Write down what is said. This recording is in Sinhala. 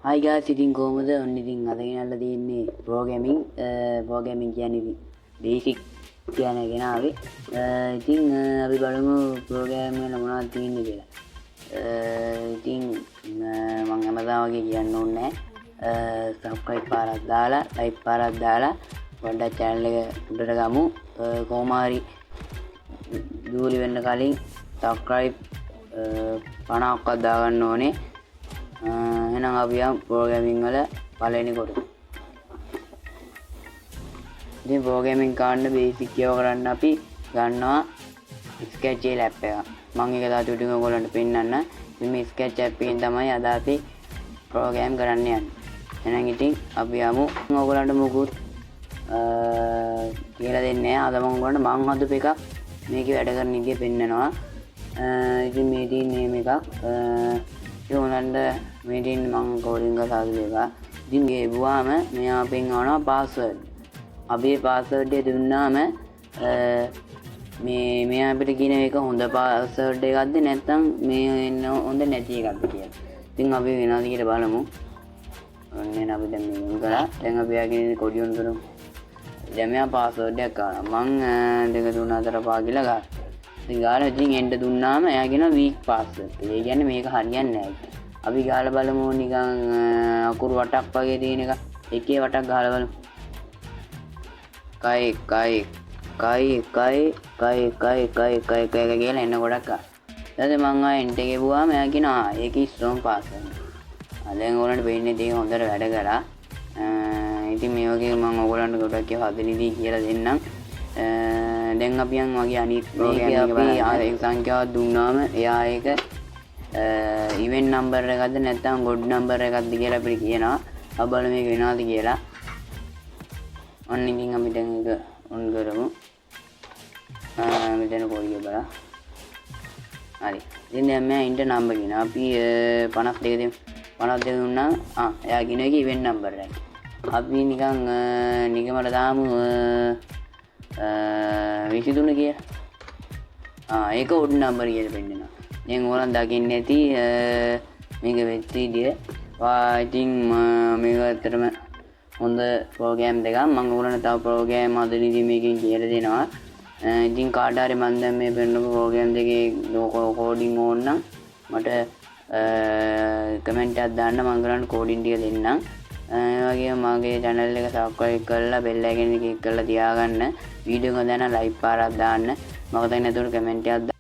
Hi guys, ඉතින් කොහොමද? ඔන්න ඉතින් අද ගෙනල්ලා තියෙන්නේ programming කියන්නේ ඉතින් basic කියන එක ගෙනාවේ. ඉතින් අපි බලමු program වල මොනවද තියෙන්නේ කියලා. ඉතින් මම හැමදාම වගේ කියන්න ඕනේ නැහැ. subscribe පාරක් දාලා, like පාරක් දාලා පොඩ්ඩක් channel එක උඩට ගමු. කොහොම හරි දූලි වෙන්න කලින් subscribe 50ක්වත් දාගන්න ඕනේ. එහෙනම් අපි යමු ප්‍රෝග්‍රෑමින් වල පළවෙනි කොට. ඉතින් ප්‍රෝග්‍රෑමින් කරන්න බේසික් ඒවා කරන්න අපි ගන්නවා ස්කැච් app එක. මම ඒක දාලා ටික ඔයගොල්ලන්ට පෙන්නන්න. ඉතින් මේ ස්කැච් app එකෙන් තමයි අද අපි ප්‍රෝග්‍රෑම් කරන්න යන්නේ. එහෙනම් ඉතින් අපි යමු. ඔයගොල්ලන්ට මොකුත් කියලා දෙන්නේ නැහැ. අද මම ඔයගොල්ලන්ට මං හදපු එකක් මේකේ වැඩ කරන විදිය පෙන්නනවා. ඉතින් මේ තියෙන එකක් ඒගොල්ලන්ට මේ තියෙන මම කෝඩින් එක සාදලා ඉතින් ගෙවුවාම මෙයා පෙන්වනවා පාස්වර්ඩ්. අපි ඒ පාස්වර්ඩ් එක දුන්නාම මෙයා අපිට කියන එක හොඳ පාස්වර්ඩ් එකක්ද නැත්නම් මේ හොඳ නැති එකක්ද කියලා. ඉතින් අපි වෙනවද කියලා බලමු. ඔන්න අපි දැන් මේක කරා. දැන් අපි ආගෙන කෝඩියන් කරමු. දැන් මෙයා පාස්වර්ඩ් එකක් ගන්නවා. මං 2 3 4 5 කියලා ගන්නවා. ඉතින් ගාලා ඉතින් එන්න දුන්නාම එයා කියන weak password. ඒ කියන්නේ මේක හරියන්නේ නැහැ. අපි ගාලා බලමු නිකන් අකුරු වටක් වගේ තියෙන එක. එකේ වටක් ගාලා බලමු. කයි කියලා එන්න ගොඩක් ගන්න. ඊට මං ආයෙ එන්ටර් ගෙවුවාම එයා කියනවා ඒකේ strong password. දැන් ඕගොල්ලන්ට වෙන්නේ ඉතින් හොඳට වැඩ කරා. ඉතින් මේ වගේ මම ඕගොල්ලන්ට ගොඩක් ඒවා හදන්නදී කියලා දෙන්නම්. දැන් අපි යන් වගේ අනිත් ප්‍රෝග්‍රෑම් එක බලන්න. ඒ සංඛ්‍යාවක් දුන්නාම එයා ඒක event number එකක්ද නැත්නම් god number එකක්ද කියලා අපිට කියනවා. අපි බලමු මේක වෙනවද කියලා. ඔන්න ඉතින් අපි දැන් ඒක on කරමු. මෙතන කෝඩිය බලන්න. හරි. ඉතින් දැන් මම ඉන්ටර් නම්බර් කියනවා. අපි 52 දෙමු. 52 දුන්නා. එයා කියන එක event number එක. අපි නිකන් නිකමට දාමු 23 කියලා. ඒක odd number කියලා පෙන්නනවා. දැන් ඕනනම් දකින්න ඇති මේක වෙච්ච විදිය. ඉතින් මේක ඇත්තටම හොඳ ප්‍රෝග්‍රෑම් දෙකක්. මම ඕනනම් තව ප්‍රෝග්‍රෑම් හදන්නදී මේකෙන් කියලා දෙනවා. ඉතින් කාට හරි මම දැන් මේ පෙන්නපු ප්‍රෝග්‍රෑම් දෙකේ කෝඩින් ඕන නම් මට කමෙන්ට් එකක් දාන්න. මම කරන්නේ කෝඩින් ටික දෙන්නම්. ඒ වගේම මගේ channel එක subscribe කරලා bell icon එක click කරලා තියාගන්න. වීඩියෝ එක දැන like පාරක් දාන්න. මම දැන් නේද කමෙන්ට් එකක්